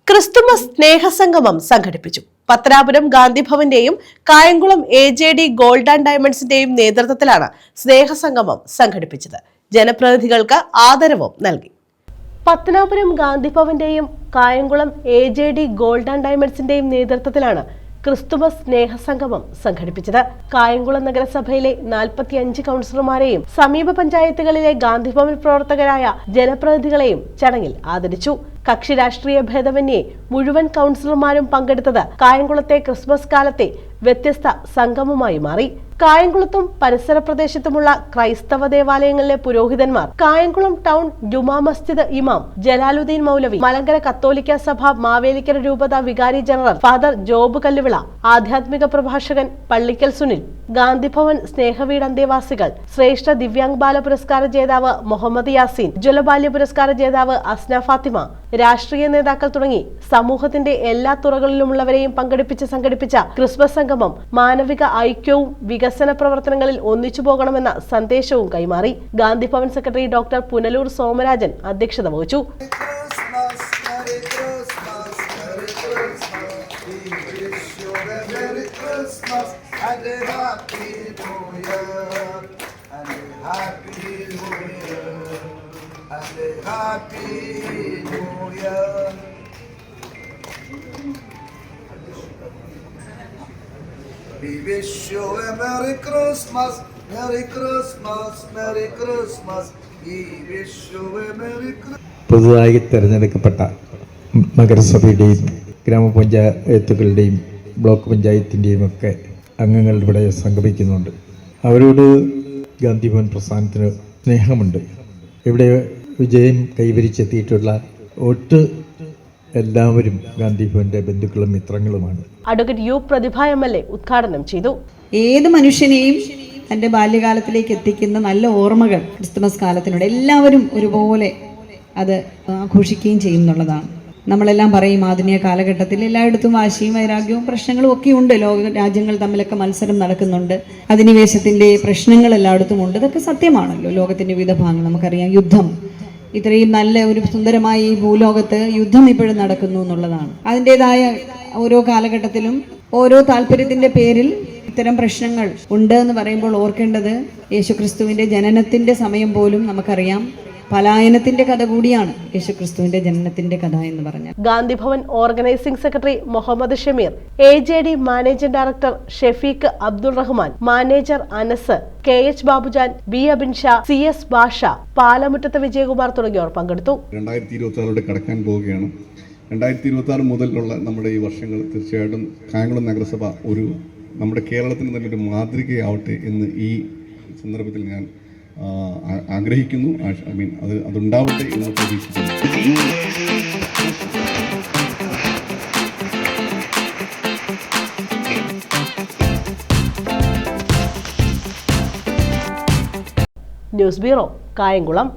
Christmas സ്നേഹസംഗമം സംഘടിപ്പിച്ചു. പത്തനാപുരം ഗാന്ധിഭവന്റെയും കായംകുളം AJD ഗോൾഡ് ആൻഡ് ഡയമണ്ട്സിന്റെയും നേതൃത്വത്തിലാണ് സ്നേഹസംഗമം സംഘടിപ്പിച്ചത്. ജനപ്രതിനിധികൾക്ക് ആദരവും നൽകി. പത്തനാപുരം ഗാന്ധിഭവന്റെയും കായംകുളം AJD ഗോൾഡ് ആൻഡ് ഡയമണ്ട്സിന്റെയും നേതൃത്വത്തിലാണ് ക്രിസ്തുമസ് സ്നേഹസംഗമം സംഘടിപ്പിച്ചത്. കായംകുളം നഗരസഭയിലെ 45 കൗൺസിലർമാരെയും സമീപ പഞ്ചായത്തുകളിലെ ഗാന്ധിഭവൻ പ്രവർത്തകരായ ജനപ്രതിനിധികളെയും ചടങ്ങിൽ ആദരിച്ചു. കക്ഷി രാഷ്ട്രീയ ഭേദമന്യേ മുഴുവൻ കൗൺസിലർമാരും പങ്കെടുത്തത് കായംകുളത്തെ ക്രിസ്മസ് കാലത്തെ വ്യത്യസ്ത സംഗമമായി മാറി. കായംകുളത്തും പരിസര പ്രദേശത്തുമുള്ള ക്രൈസ്തവ ദേവാലയങ്ങളിലെ പുരോഹിതന്മാർ, കായംകുളം ടൗൺ ജുമാ മസ്ജിദ് ഇമാം ജലാലുദ്ദീൻ മൗലവി, മലങ്കര കത്തോലിക്ക സഭ മാവേലിക്കര രൂപത വികാരി ജനറൽ ഫാദർ ജോബ് കല്ലുവിള, ആധ്യാത്മിക പ്രഭാഷകൻ പള്ളിക്കൽ സുനിൽ, ഗാന്ധിഭവൻ സ്നേഹവീട് അന്തേവാസികൾ, ശ്രേഷ്ഠ ദിവ്യാംഗ് ബാല പുരസ്കാര ജേതാവ് മുഹമ്മദ് യാസീൻ, ജ്വലബാല്യ പുരസ്കാര ജേതാവ് അസ്ന ഫാത്തിമ, രാഷ്ട്രീയ നേതാക്കൾ തുടങ്ങി സമൂഹത്തിന്റെ എല്ലാ തുറകളിലുമുള്ളവരെയും പങ്കെടുപ്പിച്ച് സംഘടിപ്പിച്ച ക്രിസ്മസ് സംഗമം മാനവിക ഐക്യവും വികസന പ്രവർത്തനങ്ങളിൽ ഒന്നിച്ചു പോകണമെന്ന സന്ദേശവും കൈമാറി. ഗാന്ധിഭവൻ സെക്രട്ടറി ഡോക്ടർ പുനലൂർ സോമരാജൻ അധ്യക്ഷത വഹിച്ചു. We wish you a Merry Christmas, Merry Christmas, Merry Christmas. We wish you a Merry Christmas. പുതുതായി തിരഞ്ഞെടുക്കപ്പെട്ട നഗരസഭയുടെയും ഗ്രാമപഞ്ചായത്തുകളുടെയും ബ്ലോക്ക് പഞ്ചായത്തിൻ്റെയും ഒക്കെ അംഗങ്ങൾ ഇവിടെ സംഗമിക്കുന്നുണ്ട്. അവരോട് ഗാന്ധിഭവൻ പ്രസ്ഥാനത്തിന് സ്നേഹമുണ്ട്. ഇവിടെ വിജയം കൈവരിച്ചെത്തിയിട്ടുള്ള ഒട്ട് എല്ലാവരും ഗാന്ധിഭവന്റെ ബന്ധുക്കളും മിത്രങ്ങളുമാണ്. അഡ്വക്കേറ്റ് യു പ്രതിഭ MLA ഉദ്ഘാടനം ചെയ്തു. ഏത് മനുഷ്യനെയും തൻ്റെ ബാല്യകാലത്തിലേക്ക് എത്തിക്കുന്ന നല്ല ഓർമ്മകൾ ക്രിസ്തുമസ് കാലത്തിനോട് എല്ലാവരും ഒരുപോലെ അത് ആഘോഷിക്കുകയും ചെയ്യുന്നുള്ളതാണ്. നമ്മളെല്ലാം പറയും ആധുനിക കാലഘട്ടത്തിൽ എല്ലായിടത്തും വാശിയും വൈരാഗ്യവും പ്രശ്നങ്ങളും ഒക്കെ ഉണ്ട്. ലോക രാജ്യങ്ങൾ തമ്മിലൊക്കെ മത്സരം നടക്കുന്നുണ്ട്. അധിനിവേശത്തിൻ്റെ പ്രശ്നങ്ങൾ എല്ലായിടത്തും ഉണ്ട്. ഇതൊക്കെ സത്യമാണല്ലോ. ലോകത്തിൻ്റെ വിവിധ ഭാഗങ്ങൾ നമുക്കറിയാം. യുദ്ധം, ഇത്രയും നല്ല ഒരു സുന്ദരമായ ഈ ഭൂലോകത്ത് യുദ്ധം ഇപ്പോഴും നടക്കുന്നു എന്നുള്ളതാണ്. അതിൻ്റെതായ ഓരോ കാലഘട്ടത്തിലും ഓരോ താല്പര്യത്തിൻ്റെ പേരിൽ ഇത്തരം പ്രശ്നങ്ങൾ ഉണ്ട് എന്ന് പറയുമ്പോൾ ഓർക്കേണ്ടത് യേശുക്രിസ്തുവിൻ്റെ ജനനത്തിൻ്റെ സമയം പോലും നമുക്കറിയാം പലായനത്തിന്റെ കഥ കൂടിയാണ് യേശുക്രിസ്തുവിന്റെ ജനനത്തിന്റെ കഥ എന്ന് പറഞ്ഞാൽ. Gandhi Bhavan organising secretary Muhammad Shameer, AJD managing director Shafeeq Abdul Rahman, manager Anas, KH Babujan, B Abin Shah, CS Bhasha, പാലമുറ്റത്ത് Vijayakumar തുടങ്ങിയവർ പങ്കെടുത്തു. 2026 കടക്കാൻ പോവുകയാണ്. 2026 മുതലുള്ള നമ്മുടെ ഈ വർഷങ്ങൾ തീർച്ചയായിട്ടും കായംകുളം നഗരസഭ നമ്മുടെ കേരളത്തിന് തന്നെ ഒരു മാതൃകയാവട്ടെ എന്ന് ഈ സന്ദർഭത്തിൽ ഞാൻ ആഗ്രഹിക്കുന്നു. അതുണ്ടാവട്ടെ എന്ന് പ്രതീക്ഷിക്കുന്നു. News bureau, Kayamkulam.